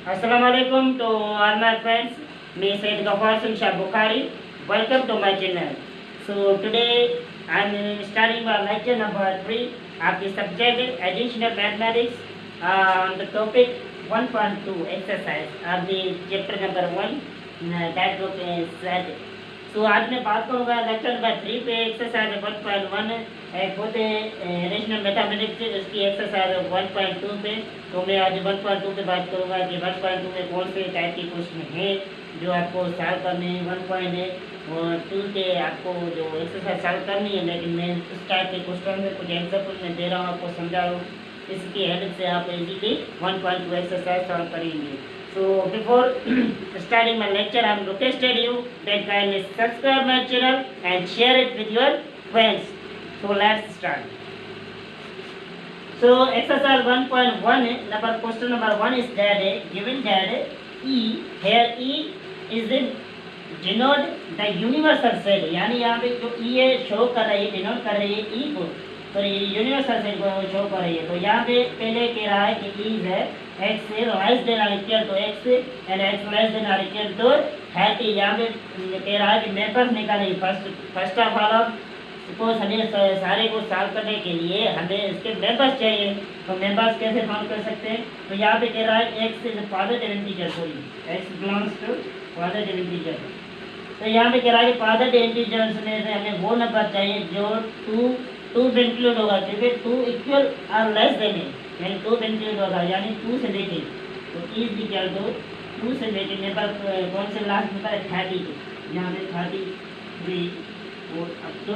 Assalamualaikum to all my friends. Me Said Ghaffar Singh Shah Bukhari. Welcome to my channel. So today I am starting my lecture number 3 of the subject Additional Mathematics on the topic 1.2 exercise of the chapter number 1 that book is set. तो आज मैं बात करूँगा lecture number 3 पे exercise 1.1 एक होते rational mathematics उसकी exercise 1.2 पे। तो मैं आज 1.2 पे बात करूँगा कि 1.2 में कौन से टाइप के क्वेश्चन है जो आपको सॉल्व करने हैं। 1.1 और 2 के आपको जो एक्सरसाइज सॉल्व करनी है, लेकिन मैं उस टाइप के क्वेश्चन में कुछ एग्जाम्पल में दे रहा हूँ, आपको समझा रहा हूँ, इसकी हेल्प से आप इजीली 1.2 एक्सरसाइज सॉल्व करेंगे। So before starting my lecture, I am requested you that kindly subscribe my channel and share it with your friends. So let's start. So exercise 1.1 number question number 1 is that given that E here E is in denote the universal set, यानी यहाँ पे जो E है show कर रही है, denote कर रही है E को, तो ये यूनिवर्सल सेट को शो कर रही है। तो यहाँ पे पहले कह रहा है कि E है x लेस देन और equal to x and x less than और इक्वल टू 30। यहाँ पे कह रहा है कि मेंबर्स निकालेंगे। फर्स्ट ऑफ ऑल सपोज हमें सारे को सॉल्व करने के लिए हमें इसके मेंबर्स चाहिए, तो मेंबर्स कैसे फाउंड कर सकते हैं। तो यहाँ पे कह रहा है x is positive integer, sorry x belongs to positive integer. तो यहाँ पे कह रहा है कि पॉजिटिव इंटीजर्स में से हमें वो नंबर चाहिए जो 2 में इंक्लूड होगा, क्योंकि 2 इक्वल और लेस देन है, यानी 2 में इंक्लूड होगा, यानी 2 से लेके तो इज इक्वल टू 2 से लेके नंबर कौन से लास्ट नंबर है 30 के, यहाँ पे 33 और अप टू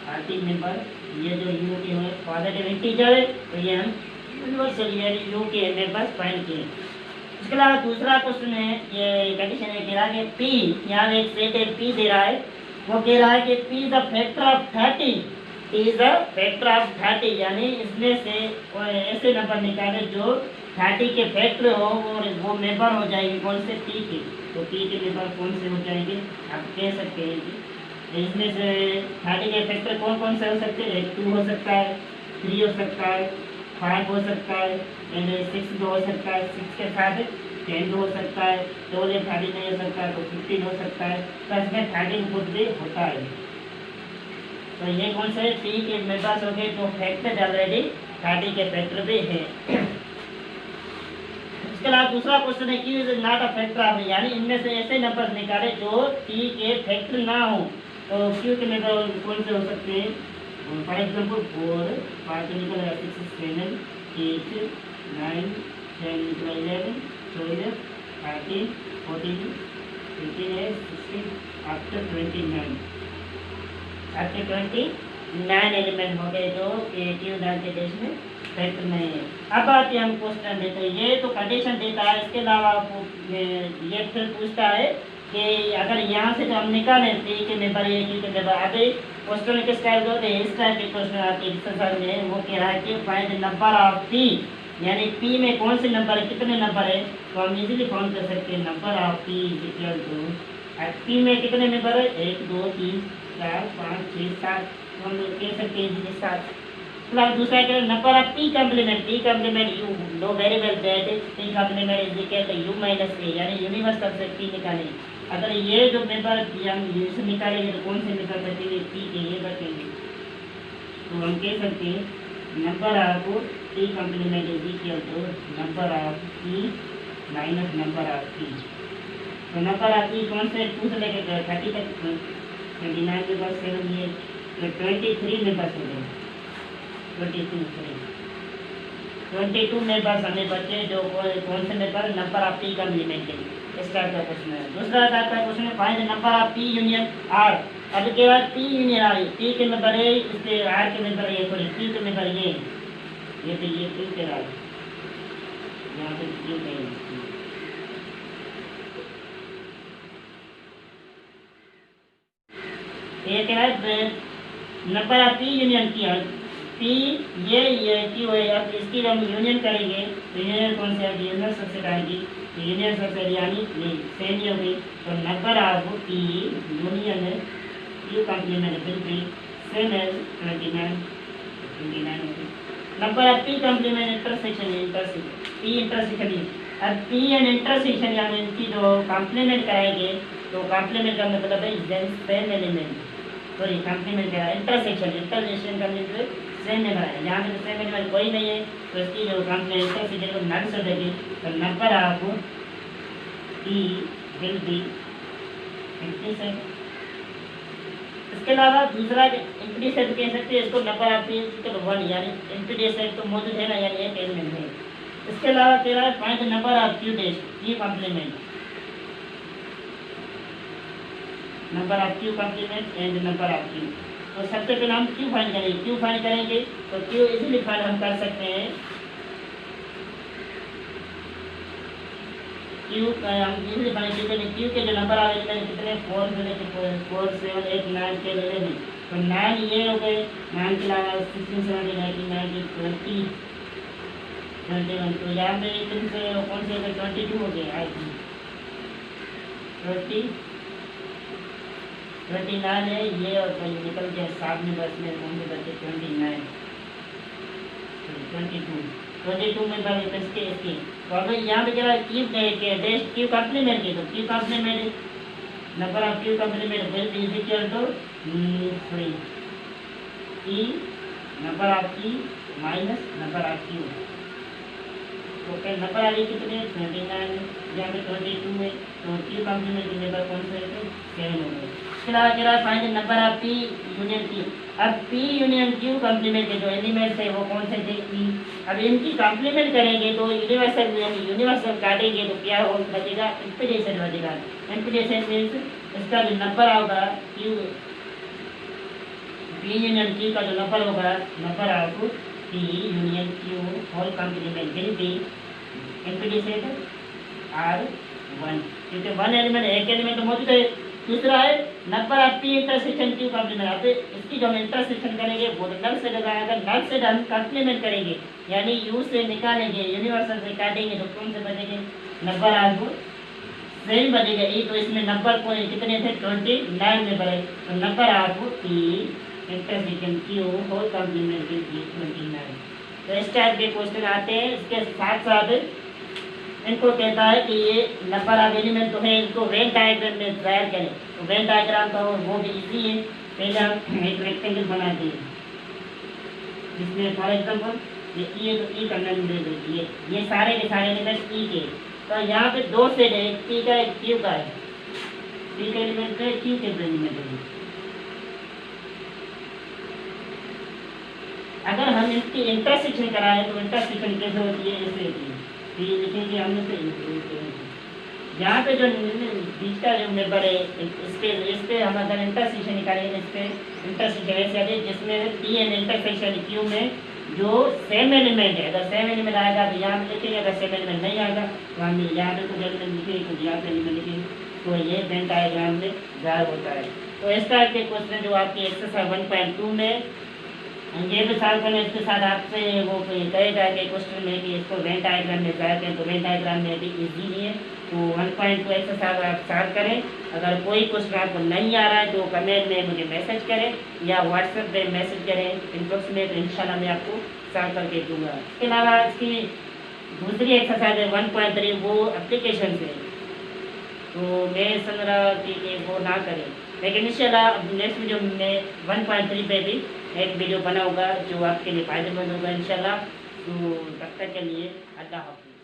30 नंबर। ये जो यू के है पॉजिटिव इंटीजर है, तो ये हम यूनिवर्सल यानी यू के नंबर फाइंड किए। इसके अलावा दूसरा क्वेश्चन है, ये कंडीशन है, कह रहा है कि पी, यहाँ एक सेट है पी दे रहा है, वो कह रहा है कि P is the factor of 30 is a factor of 30, यानी इसमें से ऐसे नंबर निकाले जो 30 के फैक्टर हो और वो मेंबर हो जाएंगे कौन से पी के। तो पी के मेंबर कौन से हो जाएंगे आप कह सकते हैं कि इसमें से 30 के फैक्टर कौन कौन से हो सकते हैं। 2 हो सकता है, 3 हो सकता है, 5 हो सकता है एंड 6 हो सकता है, 6 के साथ 10 हो सकता है, 12 30 नहीं हो सकता तो 15 हो सकता है, तो इसमें 30 खुद भी होता है। तो ये कौन से पी के मेंबर्स हो गए जो फैक्टर ऑलरेडी 30 के फैक्टर भी है। इसके अलावा दूसरा क्वेश्चन है कि is not a factor of, यानी इनमें से ऐसे नंबर निकाले जो पी के फैक्टर ना हो। तो क्यू के मेंबर कौन से हो सकते हैं, फॉर एग्जांपल 4 5 निकल 6 7 8 9 10 11 12 13 14 15 16 up to 29 आपके 29 एलिमेंट हो गए जो क्रिएटिव डाल के देश में फैक्टर नहीं है। अब आते हम क्वेश्चन देते हैं, ये तो कंडीशन देता है, इसके अलावा ये फिर पूछता है कि अगर यहाँ से जो हम निकालें पी के मेंबर ए क्यू के मेंबर, अभी क्वेश्चन किस टाइप होते हैं, इस टाइप के क्वेश्चन आते हैं एक्सरसाइज में। वो कह रहा है कि फाइंड नंबर ऑफ पी, यानी पी में कौन से नंबर है, कितने नंबर है, तो हम इजीली फाउंड कर सकते हैं। Number of P is equal to, P में कितने मेंबर है 1 2 3 4 5 6 7, हम लोग कह सकते हैं 7। प्लस दूसरा क्या number of P complement, P complement you know very well that P complement is equal to U minus A, यानी यूनिवर्सल से पी निकालें। अगर ये जो मेंबर हम इसे निकालेंगे तो कौन से निकाल सकते हैं पी के, ये बचेंगे। तो हम कह सकते हैं number of P complement is equal to number of P minus number of P. तो नंबर ऑफ पी कौन से 2 से लेकर 30 तक 29 के बाद 7 ये 23 में बस हो गए, 22 में बस हमें बचे जो कौन से member number of P complement है। इस टाइप का क्वेश्चन है। दूसरा टाइप का क्वेश्चन है find number of P union R. अब के बाद पी यूनियन आर, पी के मेंबर है इसलिए आर के मेंबर है, सॉरी पी के मेंबर ये तो ये पी के आर, यहाँ पे पी के ये क्या है नंबर ऑफ पी यूनियन की है, पी ये क्यू है। अब इसकी हम यूनियन करेंगे तो यूनियन कौन से आएगी, यूनियन सबसेट आएगी, यूनियन सबसेट यानी सेम ही होगी। तो number of P union Q complement will be same as 29 होगी। Number of P complement intersection P intersection अब पी एंड इंटरसेक्शन यानी इनकी जो कॉम्प्लीमेंट कराएंगे, तो कॉम्प्लीमेंट का मतलब है सेम एलिमेंट, सॉरी कॉम्प्लीमेंट का इंटरसेक्शन का मतलब सेम एलिमेंट है। यहाँ पे सेम एलिमेंट कोई नहीं है, तो इसकी जो कॉम्प्लीमेंट इंटरसेक्शन को नल से देगी, तो number of P will be 57। इसके अलावा दूसरा एम्प्टी सेट कह सकते हैं इसको, नंबर ऑफ पी इक्वल 1, यानी एम्प्टी सेट तो मौजूद है ना, यानी एक एलिमेंट है। इसके अलावा कह रहा है find the number of Q dash, Q complement, number of Q complement and number of Q. तो सबसे पहले हम क्यू फाइंड करेंगे, क्यू फाइंड करेंगे तो क्यू इजीली फाइंड हम कर सकते हैं। क्यू हम इजीली फाइंड करेंगे, क्यू के जो नंबर ऑफ एलिमेंट कितने 4 4 7 8 9 के ले लेंगे, तो 9 ये हो गए, 9 के अलावा 16 17 19 20 21, तो यहाँ पे कौन से 22 हो गए, आई थिंक 29 है ये, और निकल गया सामने बस में कौन से बचे 29 22 में बार इसके तो अगर यहाँ पे क्या क्यू डैश क्यू कॉम्प्लीमेंट की, तो Q complement number of Q complement will be equal to 3 E number of E minus number of Q. तो फिर नंबर आ रही कितने 29, यहाँ पे 22 है, तो क्यू कॉम्प्लीमेंट के नंबर कौन से है 7 हो गए। इसके अलावा कह रहा है find number of P union Q. अब पी यूनियन क्यू कॉम्प्लीमेंट के जो एलिमेंट्स है वो कौन से थे ई। अब इनकी कॉम्प्लीमेंट करेंगे तो यूनिवर्सल काटेंगे तो क्या हो बचेगा, इम्पीडेशन बचेगा। इम्पीडेशन मीन्स इसका जो नंबर होगा क्यू, पी यूनियन क्यू का जो नंबर होगा, number of P union Q whole complement will be इम्पीडेशन R1, क्योंकि वन एलिमेंट एक एलिमेंट मौजूद है। दूसरा है number of P intersection Q complement. अब इसकी जो हम इंटरसेक्शन करेंगे वो नल से लगाएगा, नल से हम कॉम्प्लीमेंट करेंगे, यानी U से निकालेंगे, यूनिवर्सल से काटेंगे तो कौन से बचेंगे नंबर ऑफ सेम बचेगा ई। तो इसमें नंबर को कितने थे 29 में बढ़े, तो number of P intersection Q whole complement will be 29। तो इस टाइप के क्वेश्चन आते हैं। इसके साथ साथ इनको कहता है कि ये नंबर ऑफ एलिमेंट तो है, इनको वेन डायग्राम में तैयार करें। तो वेन डायग्राम तो वो भी इजी है। पहले हम एक रेक्टेंगल बनाते हैं जिसमें फॉर एग्जाम्पल ये ई है, तो ई का नाम दे दीजिए, ये सारे के सारे एलिमेंट ई के। तो यहाँ पे दो सेट है, एक पी का एक क्यू का है, पी के एलिमेंट है क्यू के एलिमेंट है। अगर हम इसकी इंटरसेक्शन कराएं तो इंटरसेक्शन कैसे होती है, ऐसे होती है, ये लिखेंगे हमने से यहाँ पे जो बीच का जो मेंबर है इस पे हम अगर इंटरसेक्शन निकालेंगे, इस पे इंटरसेक्शन ऐसे आते जिसमें पी एंड इंटरसेक्शन क्यू में जो सेम एलिमेंट है, अगर सेम एलिमेंट आएगा तो यहाँ पे लिखेंगे, अगर सेम एलिमेंट नहीं आएगा तो हम यहाँ पे कुछ एलिमेंट लिखेंगे, कुछ यहाँ पे एलिमेंट लिखेंगे, तो ये वेन डायग्राम में जाहिर होता है। तो इस टाइप के क्वेश्चन जो आपकी एक्सरसाइज 1.2 में ये भी सॉल्व करने, इसके साथ आपसे वो कहेगा कि क्वेश्चन में कि इसको वेन डायग्राम में जाए करें, तो वेन डायग्राम में भी इजी नहीं है। तो 1.2 एक्सरसाइज आप सॉल्व करें। अगर कोई क्वेश्चन आपको नहीं आ रहा है तो कमेंट में मुझे मैसेज करें या व्हाट्सएप पे मैसेज करें इनबॉक्स में, तो इंशाल्लाह मैं आपको सॉल्व करके दूँगा। इसके अलावा इसकी दूसरी एक्सरसाइज है 1.3, वो एप्लीकेशन से, तो मैं समझ रहा कि वो ना करें, लेकिन इंशाल्लाह नेक्स्ट वीडियो में 1.3 पे भी एक वीडियो बनाऊंगा जो आपके लिए फ़ायदेमंद होगा इंशाल्लाह। तो तब तक के लिए अल्लाह हाफ़िज़।